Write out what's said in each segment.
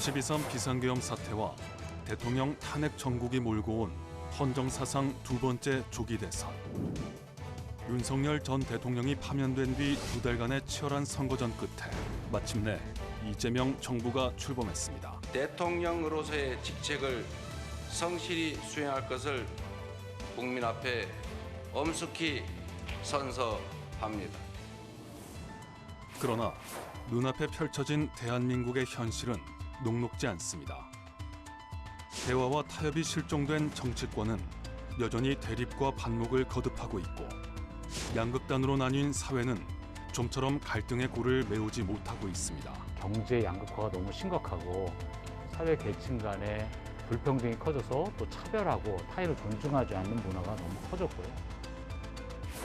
12.3 비상계엄 사태와 대통령 탄핵 정국이 몰고 온 헌정사상 두 번째 조기 대선. 윤석열 전 대통령이 파면된 뒤 두 달간의 치열한 선거전 끝에 마침내 이재명 정부가 출범했습니다. 대통령으로서의 직책을 성실히 수행할 것을 국민 앞에 엄숙히 선서합니다. 그러나 눈앞에 펼쳐진 대한민국의 현실은 녹록지 않습니다. 대화와 타협이 실종된 정치권은 여전히 대립과 반목을 거듭하고 있고, 양극단으로 나뉜 사회는 좀처럼 갈등의 골을 메우지 못하고 있습니다. 경제 양극화가 너무 심각하고 사회 계층 간의 불평등이 커져서 또 차별하고 타인을 존중하지 않는 문화가 너무 커졌고요.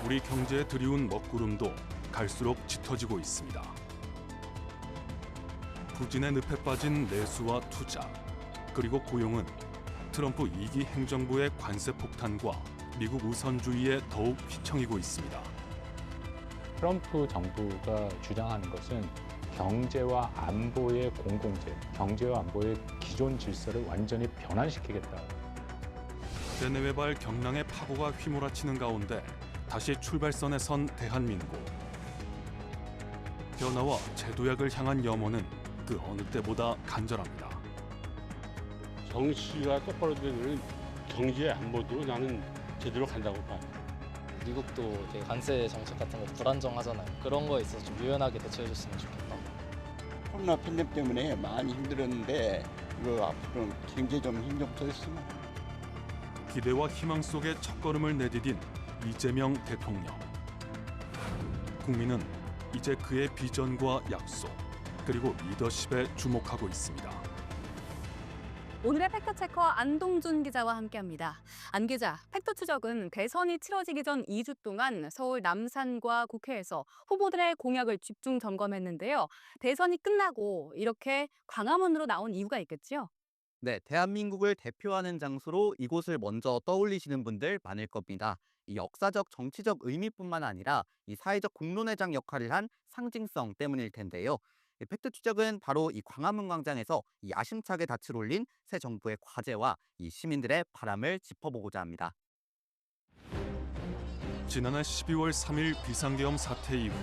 우리 경제에 들이운 먹구름도 갈수록 짙어지고 있습니다. 부진의 늪에 빠진 내수와 투자, 그리고 고용은 트럼프 2기 행정부의 관세 폭탄과 미국 우선주의에 더욱 휘청이고 있습니다. 트럼프 정부가 주장하는 것은 경제와 안보의 공공재, 경제와 안보의 기존 질서를 완전히 변환시키겠다. 대내외발 경랑의 파고가 휘몰아치는 가운데 다시 출발선에 선 대한민국. 변화와 제도약을 향한 염원은 그 어느 때보다 간절합니다. 정치가 똑바로 되면 경제 안보도 나는 제대로 간다고 봐. 미국도 되게 관세 정책 같은 거 불안정하잖아요. 그런 거에 있어서 좀 유연하게 대처해줬으면 좋겠다. 코로나 팬데믹 때문에 많이 힘들었는데 이거 앞으로 경제 좀 힘 좀 써줬으면. 기대와 희망 속에 첫걸음을 내디딘 이재명 대통령. 국민은 이제 그의 비전과 약속, 그리고 리더십에 주목하고 있습니다. 오늘의 팩트체커 안동준 기자와 함께합니다. 안 기자, 팩트 추적은 대선이 치러지기 전 2주 동안 서울 남산과 국회에서 후보들의 공약을 집중 점검했는데요. 대선이 끝나고 이렇게 광화문으로 나온 이유가 있겠죠? 네, 대한민국을 대표하는 장소로 이곳을 먼저 떠올리시는 분들 많을 겁니다. 이 역사적 정치적 의미뿐만 아니라 이 사회적 공론회장 역할을 한 상징성 때문일 텐데요. 이 팩트 추적은 바로 이 광화문 광장에서 이 야심차게 닻을 올린 새 정부의 과제와 이 시민들의 바람을 짚어보고자 합니다. 지난해 12월 3일 비상계엄 사태 이후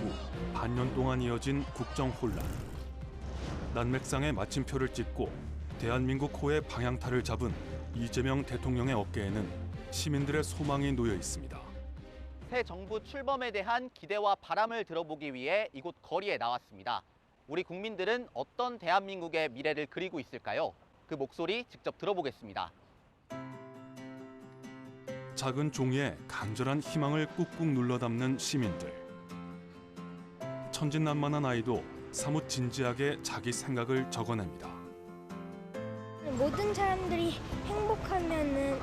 반년 동안 이어진 국정 혼란. 난맥상에 마침표를 찍고 대한민국 호의 방향타를 잡은 이재명 대통령의 어깨에는 시민들의 소망이 놓여 있습니다. 새 정부 출범에 대한 기대와 바람을 들어보기 위해 이곳 거리에 나왔습니다. 우리 국민들은 어떤 대한민국의 미래를 그리고 있을까요? 그 목소리 직접 들어보겠습니다. 작은 종이에 간절한 희망을 꾹꾹 눌러 담는 시민들. 천진난만한 아이도 사뭇 진지하게 자기 생각을 적어냅니다. 모든 사람들이 행복하면은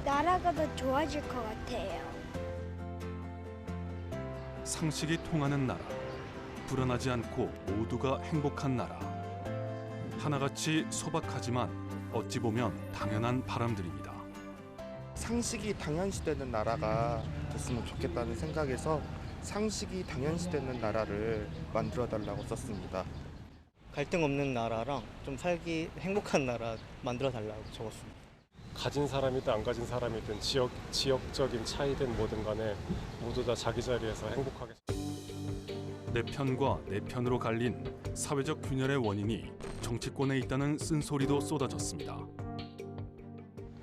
나라가 더 좋아질 것 같아요. 상식이 통하는 나라, 불안하지 않고 모두가 행복한 나라. 하나같이 소박하지만 어찌 보면 당연한 바람들입니다. 상식이 당연시되는 나라가 됐으면 좋겠다는 생각에서 상식이 당연시되는 나라를 만들어달라고 썼습니다. 갈등 없는 나라랑 좀 살기 행복한 나라 만들어달라고 적었습니다. 가진 사람이든 안 가진 사람이든 지역적인 차이든 뭐든 간에 모두 다 자기 자리에서 행복하게. 내 편과 내 편으로 갈린 사회적 균열의 원인이 정치권에 있다는 쓴소리도 쏟아졌습니다.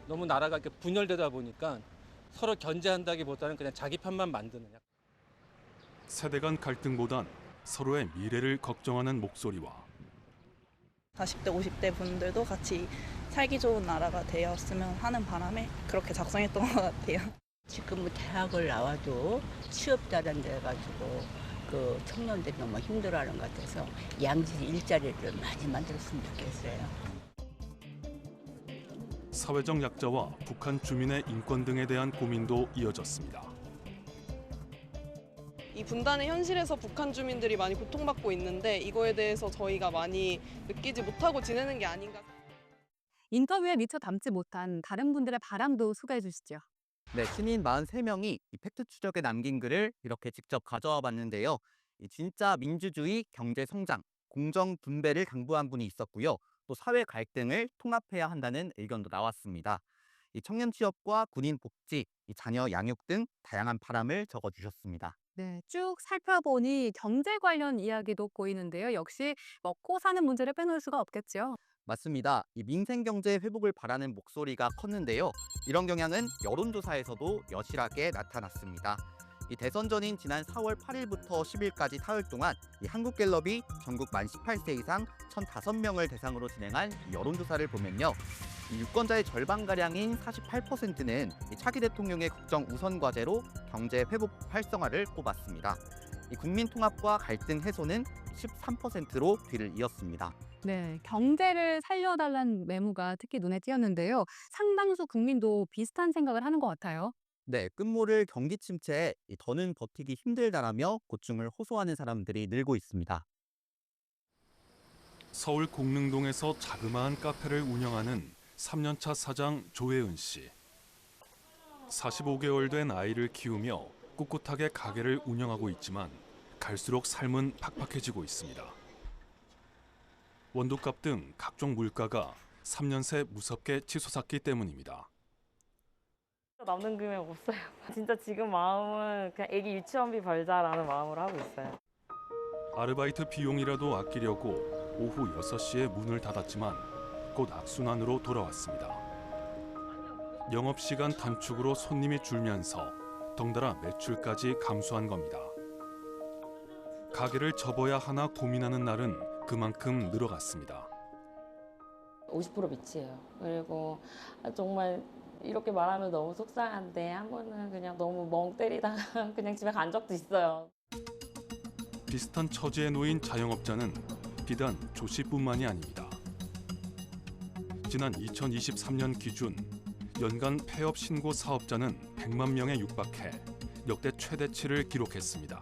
너무 나라가 이렇게 분열되다 보니까 서로 견제한다기보다는 그냥 자기 편만 만드는. 세대 간 갈등보단 서로의 미래를 걱정하는 목소리와 40대, 50대 분들도 같이 살기 좋은 나라가 되었으면 하는 바람에 그렇게 작성했던 것 같아요. 지금 뭐 대학을 나와도 취업자란 데 가지고 그 청년들이 너무 힘들어하는 것 같아서 양질 일자리를 많이 만들었으면 좋겠어요. 사회적 약자와 북한 주민의 인권 등에 대한 고민도 이어졌습니다. 이 분단의 현실에서 북한 주민들이 많이 고통받고 있는데 이거에 대해서 저희가 많이 느끼지 못하고 지내는 게 아닌가. 인터뷰에 미처 담지 못한 다른 분들의 바람도 소개해 주시죠. 네, 시민 43명이 이 팩트 추적에 남긴 글을 이렇게 직접 가져와 봤는데요. 이 진짜 민주주의, 경제 성장, 공정 분배를 당부한 분이 있었고요. 또 사회 갈등을 통합해야 한다는 의견도 나왔습니다. 이 청년 취업과 군인 복지, 이 자녀 양육 등 다양한 바람을 적어주셨습니다. 네, 쭉 살펴보니 경제 관련 이야기도 보이는데요. 역시 먹고 사는 문제를 빼놓을 수가 없겠죠. 맞습니다. 이 민생 경제 회복을 바라는 목소리가 컸는데요. 이런 경향은 여론조사에서도 여실하게 나타났습니다. 이 대선 전인 지난 4월 8일부터 10일까지 사흘 동안 이 한국갤럽이 전국 만 18세 이상 1,005명을 대상으로 진행한 이 여론조사를 보면요. 이 유권자의 절반가량인 48%는 이 차기 대통령의 국정 우선 과제로 경제 회복 활성화를 꼽았습니다. 이 국민 통합과 갈등 해소는 13%로 뒤를 이었습니다. 네, 경제를 살려달라는 메모가 특히 눈에 띄었는데요. 상당수 국민도 비슷한 생각을 하는 것 같아요. 네, 끝모를 경기 침체에 더는 버티기 힘들다라며 고충을 호소하는 사람들이 늘고 있습니다. 서울 공릉동에서 자그마한 카페를 운영하는 3년차 사장 조혜은 씨. 45개월 된 아이를 키우며 꿋꿋하게 가게를 운영하고 있지만 갈수록 삶은 팍팍해지고 있습니다. 원두값 등 각종 물가가 3년 새 무섭게 치솟았기 때문입니다. 남는 금액 없어요. 진짜 지금 마음은 그냥 애기 유치원비 벌자라는 마음으로 하고 있어요. 아르바이트 비용이라도 아끼려고 오후 6시에 문을 닫았지만 곧 악순환으로 돌아왔습니다. 영업시간 단축으로 손님이 줄면서 덩달아 매출까지 감소한 겁니다. 가게를 접어야 하나 고민하는 날은 그만큼 늘어갔습니다. 50% 밑이에요. 그리고 정말 이렇게 말하면 너무 속상한데 한 번은 그냥 너무 멍 때리다가 그냥 집에 간 적도 있어요. 비슷한 처지에 놓인 자영업자는 비단 조 씨뿐만이 아닙니다. 지난 2023년 기준 연간 폐업 신고 사업자는 100만 명에 육박해 역대 최대치를 기록했습니다.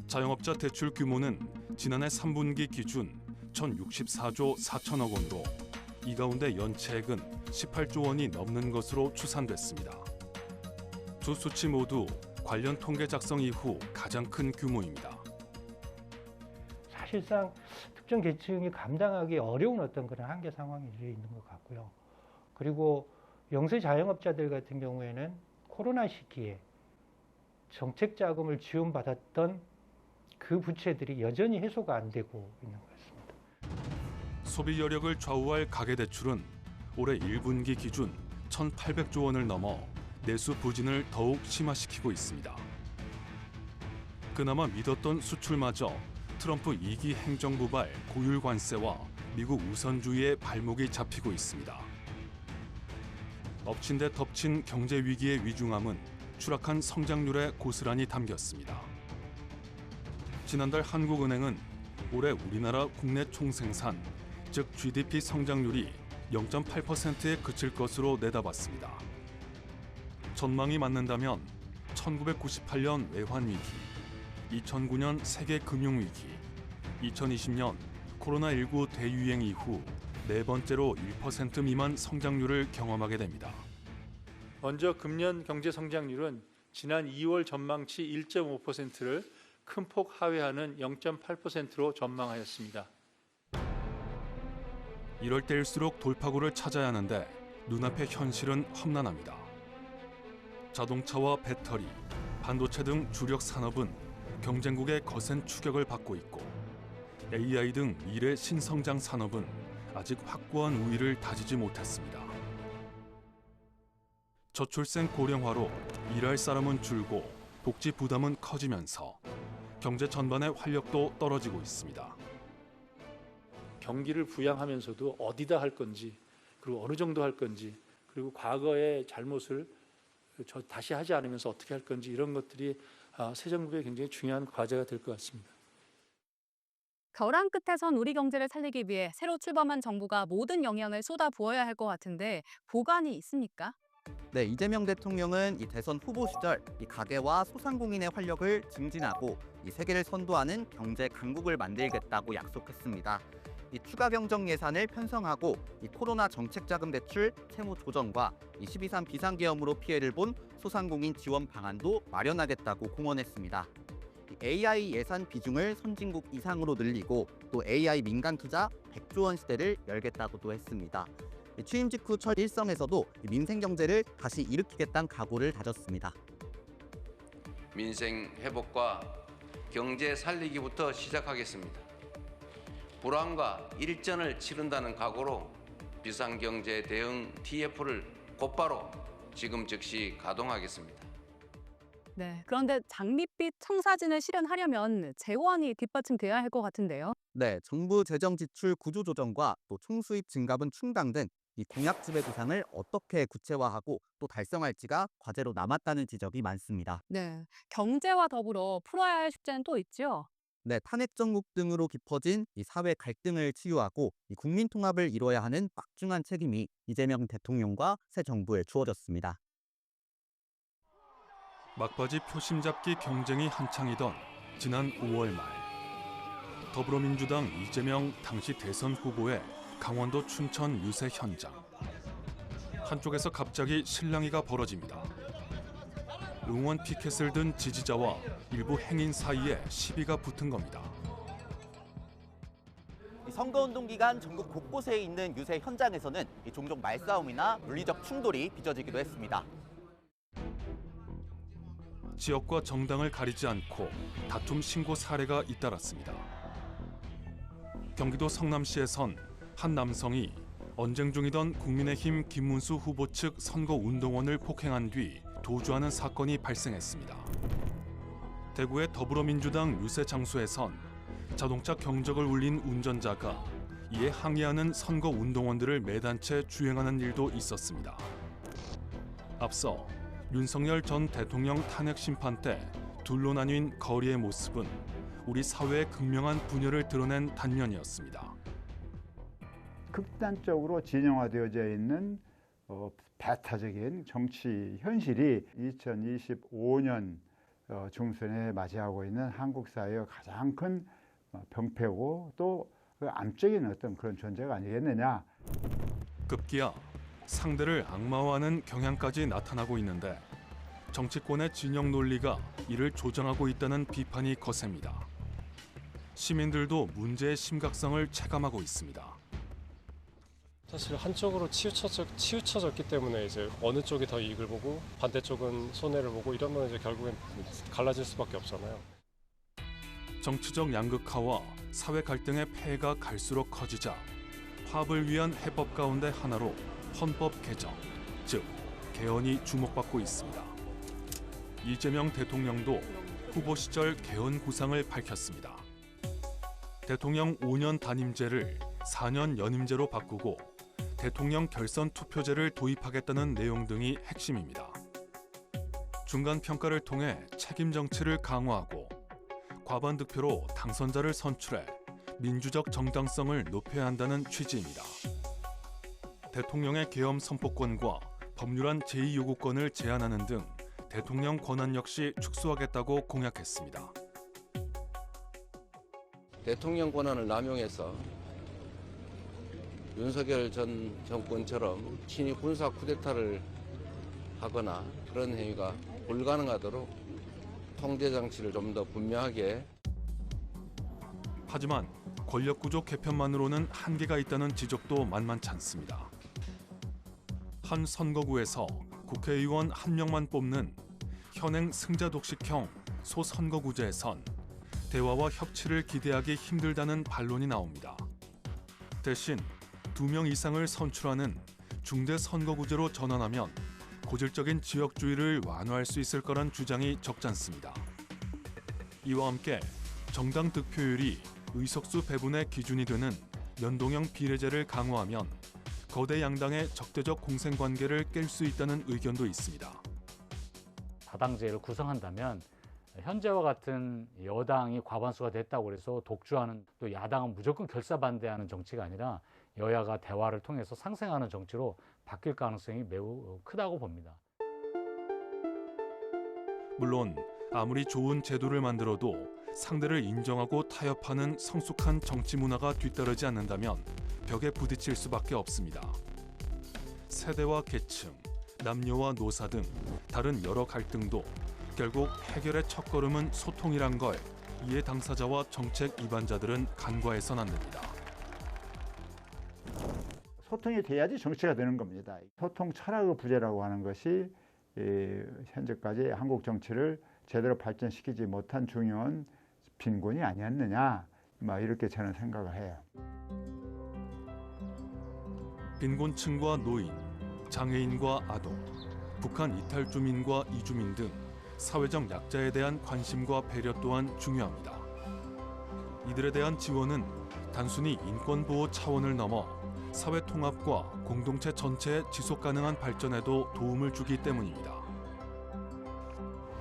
자영업자 대출 규모는 지난해 3분기 기준 1,064조 4천억 원으로 이 가운데 연체액은 18조 원이 넘는 것으로 추산됐습니다. 두 수치 모두 관련 통계 작성 이후 가장 큰 규모입니다. 사실상 특정 계층이 감당하기 어려운 어떤 그런 한계 상황이 있는 것 같고요. 그리고 영세 자영업자들 같은 경우에는 코로나 시기에 정책 자금을 지원받았던 그 부채들이 여전히 해소가 안 되고 있는 것 같습니다. 소비 여력을 좌우할 가계대출은 올해 1분기 기준 1,800조 원을 넘어 내수 부진을 더욱 심화시키고 있습니다. 그나마 믿었던 수출마저 트럼프 2기 행정부발 고율 관세와 미국 우선주의에 발목이 잡히고 있습니다. 엎친 데 덮친 경제 위기의 위중함은 추락한 성장률에 고스란히 담겼습니다. 지난달 한국은행은 올해 우리나라 국내 총생산, 즉 GDP 성장률이 0.8%에 그칠 것으로 내다봤습니다. 전망이 맞는다면 1998년 외환위기, 2009년 세계 금융위기, 2020년 코로나19 대유행 이후 네 번째로 1% 미만 성장률을 경험하게 됩니다. 먼저 금년 경제 성장률은 지난 2월 전망치 1.5%를 큰 폭 하회하는 0.8%로 전망하였습니다. 이럴 때일수록 돌파구를 찾아야 하는데 눈앞의 현실은 험난합니다. 자동차와 배터리, 반도체 등 주력 산업은 경쟁국의 거센 추격을 받고 있고 AI 등 미래 신성장 산업은 아직 확고한 우위를 다지지 못했습니다. 저출생 고령화로 일할 사람은 줄고 복지 부담은 커지면서 경제 전반의 활력도 떨어지고 있습니다. 경기를 부양하면서도 어디다 할 건지, 그리고 어느 정도 할 건지, 그리고 과거의 잘못을 다시 하지 않으면서 어떻게 할 건지 이런 것들이 새 정부의 굉장히 중요한 과제가 될 것 같습니다. 벼랑 끝에선 우리 경제를 살리기 위해 새로 출범한 정부가 모든 영향을 쏟아 부어야 할 것 같은데 보관이 있습니까? 네, 이재명 대통령은 이 대선 후보 시절 이 가계와 소상공인의 활력을 증진하고 이 세계를 선도하는 경제 강국을 만들겠다고 약속했습니다. 이 추가 경정 예산을 편성하고 이 코로나 정책 자금 대출 채무 조정과 이 12.3 비상계엄으로 피해를 본 소상공인 지원 방안도 마련하겠다고 공언했습니다. AI 예산 비중을 선진국 이상으로 늘리고 또 AI 민간 투자 100조 원 시대를 열겠다고도 했습니다. 취임 직후 첫 일성에서도 민생 경제를 다시 일으키겠다는 각오를 다졌습니다. 민생 회복과 경제 살리기부터 시작하겠습니다. 불황과 일전을 치른다는 각오로 비상경제 대응 TF를 곧바로 지금 즉시 가동하겠습니다. 네, 그런데 장밋빛 청사진을 실현하려면 재원이 뒷받침돼야 할 것 같은데요. 네, 정부 재정 지출 구조 조정과 또 총수입 증가분 충당 등 이 공약 지배 구상을 어떻게 구체화하고 또 달성할지가 과제로 남았다는 지적이 많습니다. 네, 경제와 더불어 풀어야 할 숙제는 또 있죠. 네, 탄핵 정국 등으로 깊어진 이 사회 갈등을 치유하고 이 국민 통합을 이뤄야 하는 막중한 책임이 이재명 대통령과 새 정부에 주어졌습니다. 막바지 표심 잡기 경쟁이 한창이던 지난 5월 말 더불어민주당 이재명 당시 대선 후보의 강원도 춘천 유세 현장. 한쪽에서 갑자기 실랑이가 벌어집니다. 응원 피켓을 든 지지자와 일부 행인 사이에 시비가 붙은 겁니다. 선거운동 기간 전국 곳곳에 있는 유세 현장에서는 종종 말싸움이나 물리적 충돌이 빚어지기도 했습니다. 지역과 정당을 가리지 않고 다툼 신고 사례가 잇따랐습니다. 경기도 성남시에선 한 남성이 언쟁 중이던 국민의힘 김문수 후보 측 선거운동원을 폭행한 뒤 도주하는 사건이 발생했습니다. 대구의 더불어민주당 유세 장소에선 자동차 경적을 울린 운전자가 이에 항의하는 선거운동원들을 매단체 주행하는 일도 있었습니다. 앞서 윤석열 전 대통령 탄핵 심판 때 둘로 나뉜 거리의 모습은 우리 사회의 극명한 분열을 드러낸 단면이었습니다. 극단적으로 진영화되어져 있는 배타적인 정치 현실이 2025년 중순에 맞이하고 있는 한국 사회의 가장 큰 병폐고 또 암적인 어떤 그런 존재가 아니겠느냐. 급기야 상대를 악마화하는 경향까지 나타나고 있는데 정치권의 진영 논리가 이를 조장하고 있다는 비판이 거셉니다. 시민들도 문제의 심각성을 체감하고 있습니다. 사실 한쪽으로 치우쳐졌기 때문에 이제 어느 쪽이 더 이익을 보고 반대쪽은 손해를 보고 이러면 이제 결국엔 갈라질 수밖에 없잖아요. 정치적 양극화와 사회 갈등의 폐해가 갈수록 커지자 화합을 위한 해법 가운데 하나로 헌법 개정, 즉 개헌이 주목받고 있습니다. 이재명 대통령도 후보 시절 개헌 구상을 밝혔습니다. 대통령 5년 단임제를 4년 연임제로 바꾸고 대통령 결선 투표제를 도입하겠다는 내용 등이 핵심입니다. 중간 평가를 통해 책임 정치를 강화하고 과반 득표로 당선자를 선출해 민주적 정당성을 높여야 한다는 취지입니다. 대통령의 계엄 선포권과 법률안 제2요구권을 제한하는 등 대통령 권한 역시 축소하겠다고 공약했습니다. 대통령 권한을 남용해서 윤석열 전 정권처럼 친위 군사 쿠데타를 하거나 그런 행위가 불가능하도록 통제 장치를 좀 더 분명하게. 하지만 권력구조 개편만으로는 한계가 있다는 지적도 만만치 않습니다. 한 선거구에서 국회의원 1명만 뽑는 현행 승자 독식형 소선거구제에선 대화와 협치를 기대하기 힘들다는 반론이 나옵니다. 대신 2명 이상을 선출하는 중대 선거구제로 전환하면 고질적인 지역주의를 완화할 수 있을 거란 주장이 적잖습니다. 이와 함께 정당 득표율이 의석수 배분의 기준이 되는 연동형 비례제를 강화하면 거대 양당의 적대적 공생관계를 깰 수 있다는 의견도 있습니다. 다당제를 구성한다면 현재와 같은 여당이 과반수가 됐다고 해서 독주하는, 또 야당은 무조건 결사반대하는 정치가 아니라 여야가 대화를 통해서 상생하는 정치로 바뀔 가능성이 매우 크다고 봅니다. 물론 아무리 좋은 제도를 만들어도 상대를 인정하고 타협하는 성숙한 정치 문화가 뒤따르지 않는다면 벽에 부딪힐 수밖에 없습니다. 세대와 계층, 남녀와 노사 등 다른 여러 갈등도 결국 해결의 첫걸음은 소통이란 걸 이해 당사자와 정책 위반자들은 간과해선 안 됩니다. 소통이 돼야지 정치가 되는 겁니다. 소통 철학의 부재라고 하는 것이 현재까지 한국 정치를 제대로 발전시키지 못한 중요한 빈곤이 아니었느냐, 이렇게 저는 생각을 해요. 빈곤층과 노인, 장애인과 아동, 북한 이탈 주민과 이주민 등 사회적 약자에 대한 관심과 배려 또한 중요합니다. 이들에 대한 지원은 단순히 인권 보호 차원을 넘어 사회 통합과 공동체 전체의 지속 가능한 발전에도 도움을 주기 때문입니다.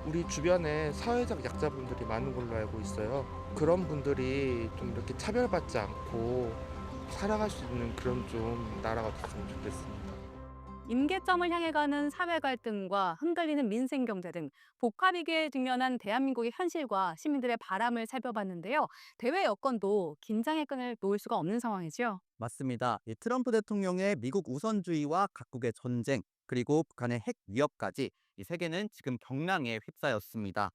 우리 주변에 사회적 약자분들이 많은 걸로 알고 있어요. 그런 분들이 좀 이렇게 차별받지 않고 살아갈 수 있는 그런 좀 나라가 됐으면 좋겠습니다. 임계점을 향해 가는 사회 갈등과 흔들리는 민생 경제 등 복합위기에 직면한 대한민국의 현실과 시민들의 바람을 살펴봤는데요. 대외 여건도 긴장의 끈을 놓을 수가 없는 상황이죠. 맞습니다. 이 트럼프 대통령의 미국 우선주의와 각국의 전쟁, 그리고 북한의 핵 위협까지 이 세계는 지금 경랑에 휩싸였습니다.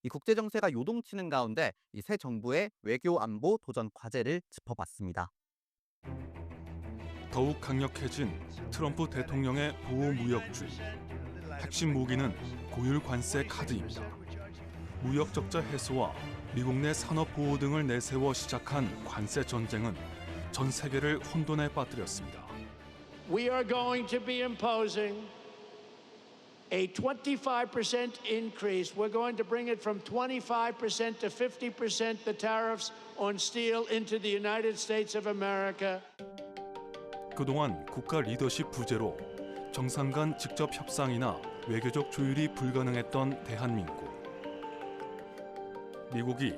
이 국제 정세가 요동치는 가운데 이 새 정부의 외교 안보 도전 과제를 짚어봤습니다. 더욱 강력해진 트럼프 대통령의 보호무역주의. 핵심 무기는 고율 관세 카드입니다. 무역 적자 해소와 미국 내 산업 보호 등을 내세워 시작한 관세 전쟁은 전 세계를 혼돈에 빠뜨렸습니다. We are going to be imposing a 25% increase. We're going to bring it from 25% to 50% the tariffs on steel into the United States of America. 그동안 국가 리더십 부재로 정상 간 직접 협상이나 외교적 조율이 불가능했던 대한민국. 미국이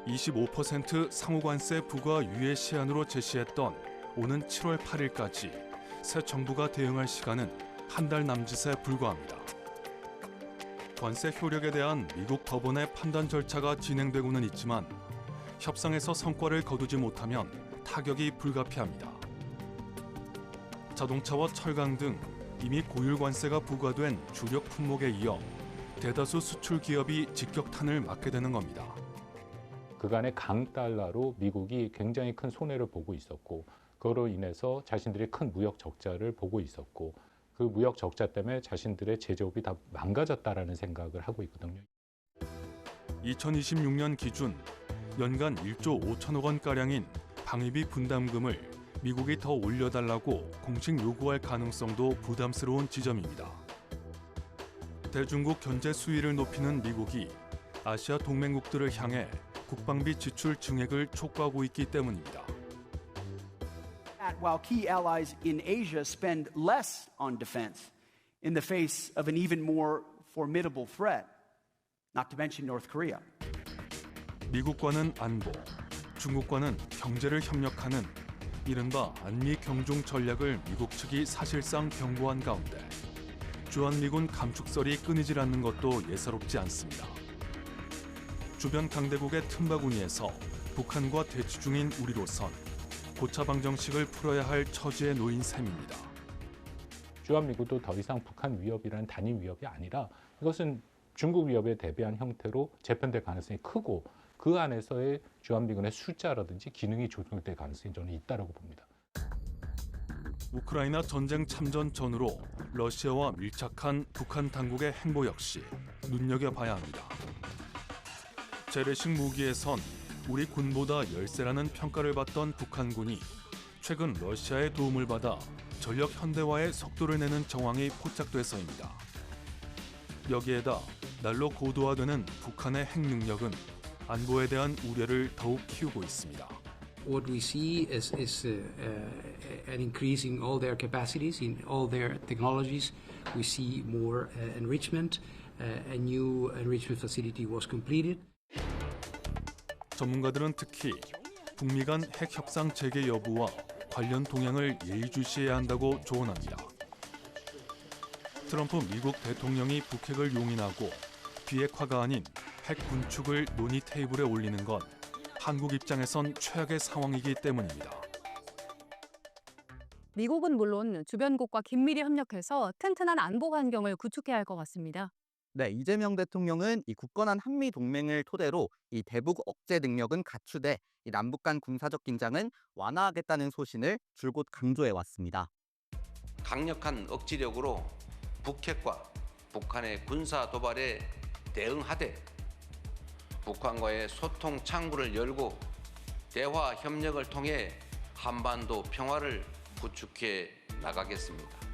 25% 상호관세 부과 유예 시한으로 제시했던 오는 7월 8일까지 새 정부가 대응할 시간은 한 달 남짓에 불과합니다. 관세 효력에 대한 미국 법원의 판단 절차가 진행되고는 있지만 협상에서 성과를 거두지 못하면 타격이 불가피합니다. 자동차와 철강 등 이미 고율 관세가 부과된 주력 품목에 이어 대다수 수출 기업이 직격탄을 맞게 되는 겁니다. 그간의 강달러로 미국이 굉장히 큰 손해를 보고 있었고, 그로 인해서 자신들이 큰 무역 적자를 보고 있었고, 그 무역 적자 때문에 자신들의 제조업이 다 망가졌다라는 생각을 하고 있거든요. 2026년 기준 연간 1조 5천억 원가량인 방위비 분담금을 미국이 더 올려달라고 공식 요구할 가능성도 부담스러운 지점입니다. 대중국 견제 수위를 높이는 미국이 아시아 동맹국들을 향해 국방비 지출 증액을 촉구하고 있기 때문입니다. While key allies in Asia spend less on defense in the face of an even more formidable threat, not to mention North Korea. 미국과는 안보, 중국과는 경제를 협력하는 이른바 안미 경중 전략을 미국 측이 사실상 경고한 가운데 주한미군 감축설이 끊이질 않는 것도 예사롭지 않습니다. 주변 강대국의 틈바구니에서 북한과 대치 중인 우리로선 고차 방정식을 풀어야 할 처지에 놓인 셈입니다. 주한미군도 더 이상 북한 위협이라는 단일 위협이 아니라 이것은 중국 위협에 대비한 형태로 재편될 가능성이 크고, 그 안에서의 주한미군의 숫자라든지 기능이 조정될 가능성이 저는 있다고 봅니다. 우크라이나 전쟁 참전 전후로 러시아와 밀착한 북한 당국의 행보 역시 눈여겨봐야 합니다. 재래식 무기에선 우리 군보다 열세라는 평가를 받던 북한군이 최근 러시아의 도움을 받아 전력 현대화에 속도를 내는 정황이 포착돼서입니다. 여기에다 날로 고도화되는 북한의 핵 능력은 안보에 대한 우려를 더욱 키우고 있습니다. What we see is an increase in all their capacities, in all their technologies. We see more enrichment. A new enrichment facility was completed. 전문가들은 특히 북미 간 핵 협상 재개 여부와 관련 동향을 예의주시해야 한다고 조언합니다. 트럼프 미국 대통령이 북핵을 용인하고 비핵화가 아닌 핵 군축을 논의 테이블에 올리는 건 한국 입장에선 최악의 상황이기 때문입니다. 미국은 물론 주변국과 긴밀히 협력해서 튼튼한 안보 환경을 구축해야 할 것 같습니다. 네, 이재명 대통령은 이 굳건한 한미 동맹을 토대로 이 대북 억제 능력은 갖추되 이 남북 간 군사적 긴장은 완화하겠다는 소신을 줄곧 강조해 왔습니다. 강력한 억지력으로 북핵과 북한의 군사 도발에 대응하되 북한과의 소통 창구를 열고 대화 협력을 통해 한반도 평화를 구축해 나가겠습니다.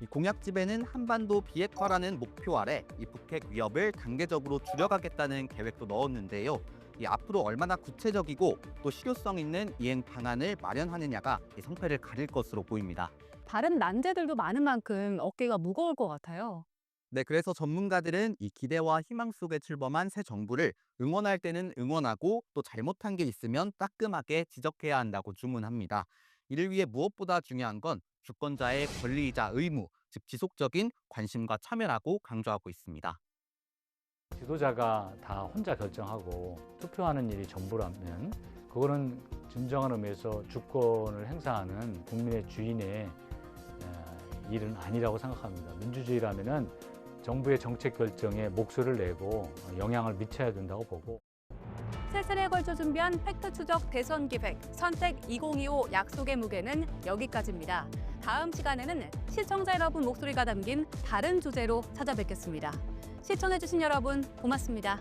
이 공약집에는 한반도 비핵화라는 목표 아래 이 북핵 위협을 단계적으로 줄여가겠다는 계획도 넣었는데요. 이 앞으로 얼마나 구체적이고 또 실효성 있는 이행 방안을 마련하느냐가 이 성패를 가릴 것으로 보입니다. 다른 난제들도 많은 만큼 어깨가 무거울 것 같아요. 네, 그래서 전문가들은 이 기대와 희망 속에 출범한 새 정부를 응원할 때는 응원하고 또 잘못한 게 있으면 따끔하게 지적해야 한다고 주문합니다. 이를 위해 무엇보다 중요한 건 주권자의 권리이자 의무, 즉 지속적인 관심과 참여라고 강조하고 있습니다. 지도자가 다 혼자 결정하고 투표하는 일이 전부라면 그거는 진정한 의미에서 주권을 행사하는 국민의 주인의 일은 아니라고 생각합니다. 민주주의라면은 정부의 정책 결정에 목소리를 내고 영향을 미쳐야 된다고 보고. 세 차례에 걸쳐 준비한 팩트 추적 대선 기획 선택 2025 약속의 무게는 여기까지입니다. 다음 시간에는 시청자 여러분 목소리가 담긴 다른 주제로 찾아뵙겠습니다. 시청해주신 여러분 고맙습니다.